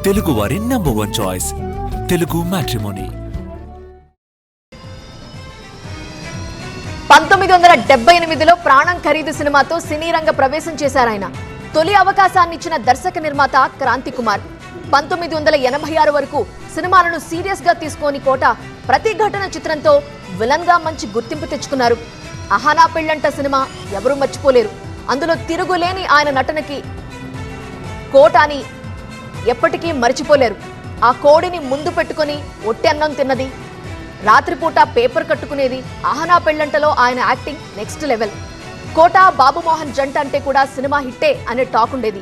తెలుగు వారి number 1 choice Telugu matrimony. 1978లో ప్రాణం ఖరీదు సినిమాతో సినీ రంగ ప్రవేశం చేశారాయన. తొలి అవకాశాన్నిచ్చిన దర్శక నిర్మాత క్రాంతి కుమార్. 1986 వరకు సినిమాలను సీరియస్ గా తీసుకొని కోట ప్రతి ఘటన చిత్రంతో విలన్ గా మంచి గుర్తింపు తెచ్చుకున్నారు. అహానా పెళ్ళంట సినిమా ఎవరూ మర్చిపోలేరు. అందులో తిరుగులేని ఆయన నటనకి కోటాని ఎప్పటికీ మర్చిపోలేరు. ఆ కోడిని ముందు పెట్టుకుని ఒట్టి అన్నం తిన్నది, రాత్రిపూట పేపర్ కట్టుకునేది. అహనా పెళ్ళంటలో ఆయన యాక్టింగ్ నెక్స్ట్ లెవెల్. కోట బాబుమోహన్ జంట అంటే కూడా సినిమా హిట్టే అనే టాక్ ఉండేది.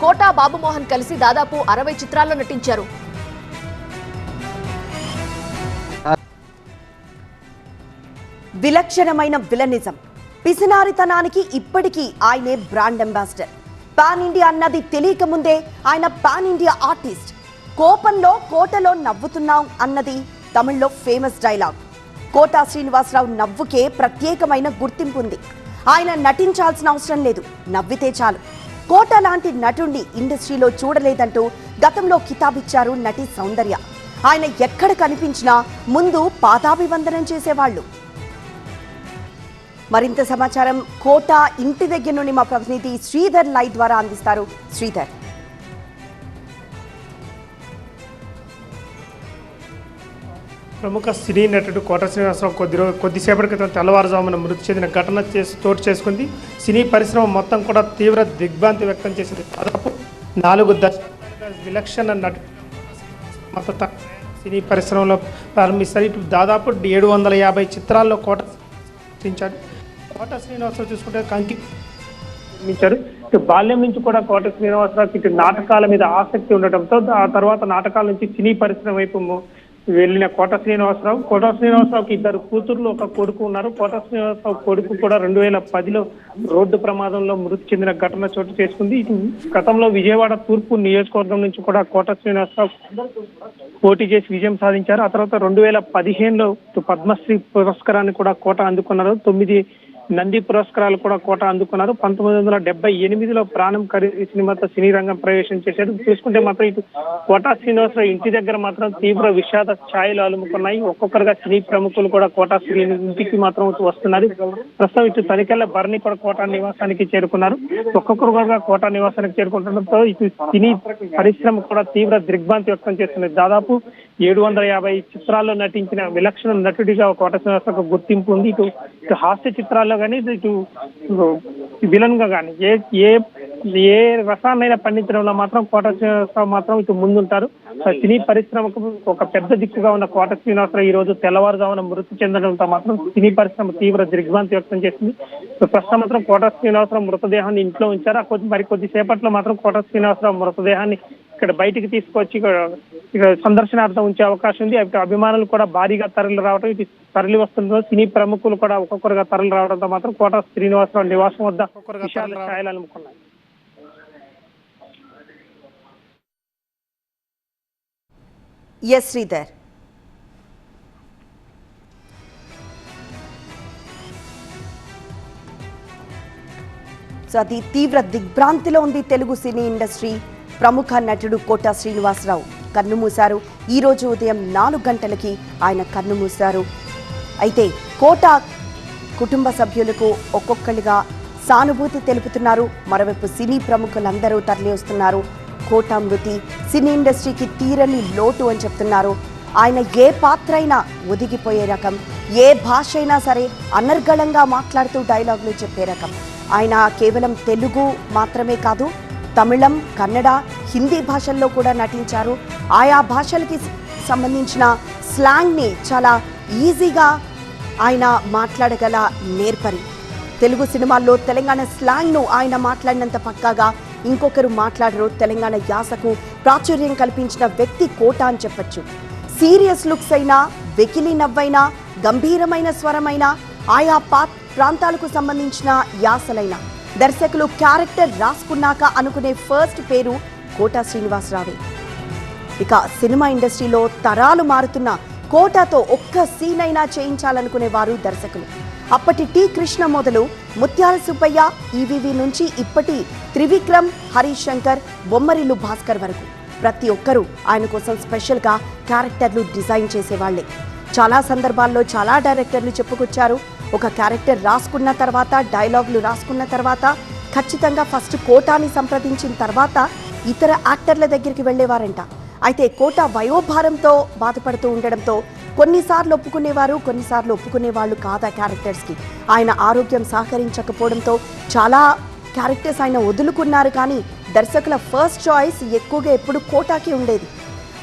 కోట బాబుమోహన్ కలిసి దాదాపు 60 చిత్రాల్లో నటించారు. విలక్షణమైన విలనిజం, పిసినారితనానికి ఇప్పటికీ ఆయనే బ్రాండ్ అంబాసిడర్. పాన్ ఇండియా అన్నది తెలియక ముందే ఆయన పాన్ ఇండియా ఆర్టిస్ట్. కోపంలో కోటలో నవ్వుతున్నాం అన్నది తమిళ్లో ఫేమస్ డైలాగ్. కోట శ్రీనివాసరావు నవ్వుకే ప్రత్యేకమైన గుర్తింపు ఉంది. ఆయన నటించాల్సిన అవసరం లేదు, నవ్వితే చాలు. కోట లాంటి నటుణ్ణి ఇండస్ట్రీలో చూడలేదంటూ గతంలో కితాబిచ్చారు నటి సౌందర్య. ఆయన ఎక్కడ కనిపించినా ముందు పాదాభివందనం చేసేవాళ్లు. మరింత సమాచారం కోట ఇంటి దగ్గర నుండి మా ప్రతినిధి శ్రీధర్ లైవ్ ద్వారా అందిస్తారు. శ్రీధర్, ప్రముఖ సినీ నటుడు కోట శ్రీనివాసరావు కొద్దిసేపటి క్రితం తెల్లవారుజామున మృతి చెందిన ఘటన చోటు చేసుకుంది. సినీ పరిశ్రమ మొత్తం కూడా తీవ్ర దిగ్భ్రాంతి వ్యక్తం చేసింది. దాదాపు 4 దశాబ్దాలుగా విలక్షణ నటుడు మొత్తం సినీ పరిశ్రమలో ప్రారంభిస్తారు. ఇటు దాదాపు 750 చిత్రాల్లో కోట నటించాడు. కోట శ్రీనివాసరావు చూసుకుంటే కంకి నిర్మించారు. ఇటు బాల్యం నుంచి కూడా కోట శ్రీనివాసరావుకి ఇటు నాటకాల మీద ఆసక్తి ఉండటంతో ఆ తర్వాత నాటకాల నుంచి సినీ పరిశ్రమ వైపు వెళ్ళిన కోట శ్రీనివాసరావుకి 2 కూతుర్లు 1 కొడుకు ఉన్నారు. కోట శ్రీనివాసరావు కొడుకు కూడా 2010లో రోడ్డు ప్రమాదంలో మృతి చెందిన ఘటన చోటు చేసుకుంది. గతంలో విజయవాడ తూర్పు నియోజకవర్గం నుంచి కూడా కోట శ్రీనివాసరావు పోటీ చేసి విజయం సాధించారు. ఆ తర్వాత 2015లో పద్మశ్రీ పురస్కారాన్ని కూడా కోట అందుకున్నారు. 9 నంది పురస్కారాలు కూడా కోట అందుకున్నారు. 1978లో ప్రాణం ఖరీదు సినిమాతో సినీ రంగం ప్రవేశం చేశారు. చూసుకుంటే మాత్రం ఇటు కోట శ్రీనివాసరావు ఇంటి దగ్గర మాత్రం తీవ్ర విషాద ఛాయలు అలుముకున్నాయి. ఒక్కొక్కరుగా సినీ ప్రముఖులు కూడా కోట శ్రీ ఇంటికి మాత్రం వస్తున్నారు. ప్రస్తుతం ఇటు తనికెళ్ల భరణి కూడా కోట నివాసానికి చేరుకున్నారు. ఒక్కొక్కరుగా కోట నివాసానికి చేరుకుంటుండటంతో ఇటు సినీ పరిశ్రమ కూడా తీవ్ర దిగ్భ్రాంతి వ్యక్తం చేస్తుంది. దాదాపు 750 చిత్రాల్లో నటించిన విలక్షణ నటుడిగా కోట శ్రీనివాసరావుకు గుర్తింపు ఉంది. ఇటు హాస్య చిత్రాల్లో కానీ ఇటు విలన్ గా కానీ ఏ రసాన్నైనా పండించడంలో మాత్రం కోట శ్రీనివాసరావు మాత్రం ఇటు ముందుంటారు. సినీ పరిశ్రమకు ఒక పెద్ద దిక్కుగా ఉన్న కోట శ్రీనివాసరావు ఈ రోజు తెల్లవారుజామున మృతి చెందడంతో మాత్రం సినీ పరిశ్రమ తీవ్ర దిగ్భ్రాంతి వ్యక్తం చేసింది. ప్రస్తుతం మాత్రం కోట శ్రీనివాసరావు మృతదేహాన్ని ఇంట్లో ఉంచారు. మరి సేపట్లో మాత్రం కోట శ్రీనివాసరావు మృతదేహాన్ని ఇక్కడ బయటికి తీసుకొచ్చి ఇక్కడ సందర్శనార్థం ఉంచే అవకాశం ఉంది. అటు అభిమానులు కూడా భారీగా తరలి వస్తుందో సినీ ప్రముఖులు కూడా ఒక్కొక్కరుగా తరలి రావడంతో మాత్రం కోట శ్రీనివాసరావు నివాసం వద్ద ఒక్కొక్కరుగా ఛాయలు అలుముకున్నాయి. ఎస్ శ్రీధర్, సో అది తీవ్ర దిగ్భ్రాంతిలో ఉంది తెలుగు సినీ ఇండస్ట్రీ. ప్రముఖ నటుడు కోట శ్రీనివాసరావు కన్నుమూశారు. ఈరోజు ఉదయం 4 గంటలకి ఆయన కన్నుమూశారు. అయితే కోట కుటుంబ సభ్యులకు ఒక్కొక్కరిగా సానుభూతి తెలుపుతున్నారు. మరోవైపు సినీ ప్రముఖులందరూ తరలి వస్తున్నారు. కోట మృతి సినీ ఇండస్ట్రీకి తీరని లోటు అని చెప్తున్నారు. ఆయన ఏ పాత్ర అయినా ఒదిగిపోయే రకం, ఏ భాష అయినా సరే అనర్గళంగా మాట్లాడుతూ డైలాగులు చెప్పే రకం. ఆయన కేవలం తెలుగు మాత్రమే కాదు, తమిళం, కన్నడ, హిందీ భాషల్లో కూడా నటించారు. ఆయా భాషలకి సంబంధించిన స్లాంగ్ని చాలా ఈజీగా ఆయన మాట్లాడగల నేర్పరి. తెలుగు సినిమాల్లో తెలంగాణ స్లాంగ్ను ఆయన మాట్లాడినంత పక్కాగా ఇంకొకరు మాట్లాడరు. తెలంగాణ యాసకు ప్రాచుర్యం కల్పించిన వ్యక్తి కోట అని చెప్పచ్చు. సీరియస్ లుక్స్ అయినా, వెకిలి నవ్వైనా, గంభీరమైన స్వరమైనా, ఆయా ప్రాంతాలకు సంబంధించిన యాసలైనా దర్శకులు క్యారెక్టర్ రాసుకున్నాక అనుకునే ఫస్ట్ పేరు కోట శ్రీనివాసరావే. ఇక సినిమా ఇండస్ట్రీలో తరాలు మారుతున్న కోటతో ఒక్క సీన్ అయినా చేయించాలనుకునేవారు దర్శకులు. అప్పటి టి కృష్ణ మొదలు ముత్యాల సుబ్బయ్య, ఈవీవి నుంచి ఇప్పటి త్రివిక్రమ్, హరీష్ శంకర్, బొమ్మరిల్లు భాస్కర్ వరకు ప్రతి ఒక్కరూ ఆయన కోసం స్పెషల్గా క్యారెక్టర్లు డిజైన్ చేసేవాళ్లే. చాలా సందర్భాల్లో చాలా డైరెక్టర్లు చెప్పుకొచ్చారు, ఒక క్యారెక్టర్ రాసుకున్న తర్వాత, డైలాగులు రాసుకున్న తర్వాత ఖచ్చితంగా ఫస్ట్ కోటాని సంప్రదించిన తర్వాత ఇతర యాక్టర్ల దగ్గరికి వెళ్ళేవారంట. అయితే కోట వయోభారంతో బాధపడుతూ ఉండడంతో కొన్నిసార్లు ఒప్పుకునేవారు, కొన్నిసార్లు ఒప్పుకునేవాళ్ళు కాదా క్యారెక్టర్స్కి. ఆయన ఆరోగ్యం సహకరించకపోవడంతో చాలా క్యారెక్టర్స్ ఆయన వదులుకున్నారు. కానీ దర్శకుల ఫస్ట్ చాయిస్ ఎక్కువగా ఎప్పుడు కోటాకి ఉండేది.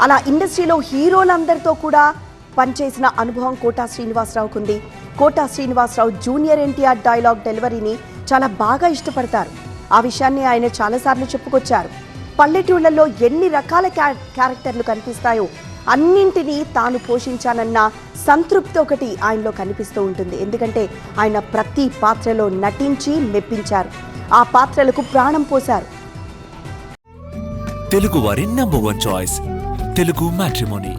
అలా ఇండస్ట్రీలో హీరోలందరితో కూడా పనిచేసిన అనుభవం కోటా శ్రీనివాసరావుకు ఉంది. కోటా శ్రీనివాసరావు జూనియర్ ఎన్టీఆర్ డైలాగ్ డెలివరీని చాలా బాగా ఇష్టపడతారు. ఆ విషయాన్ని ఆయన చాలాసార్లు చెప్పుకొచ్చారు. పల్లెటూళ్లలో ఎన్ని రకాల క్యారెక్టర్లు కనిపిస్తాయో అన్నింటినీ తాను పోషించానన్న సంతృప్తి ఒకటి ఆయనలో కనిపిస్తూ ఉంటుంది. ఎందుకంటే ఆయన ప్రతి పాత్రలో నటించి మెప్పించారు, ఆ పాత్రలకు ప్రాణం పోశారు. తెలుగువారి నంబర్ 1 చాయిస్ తెలుగు మ్యాట్రిమోనీ.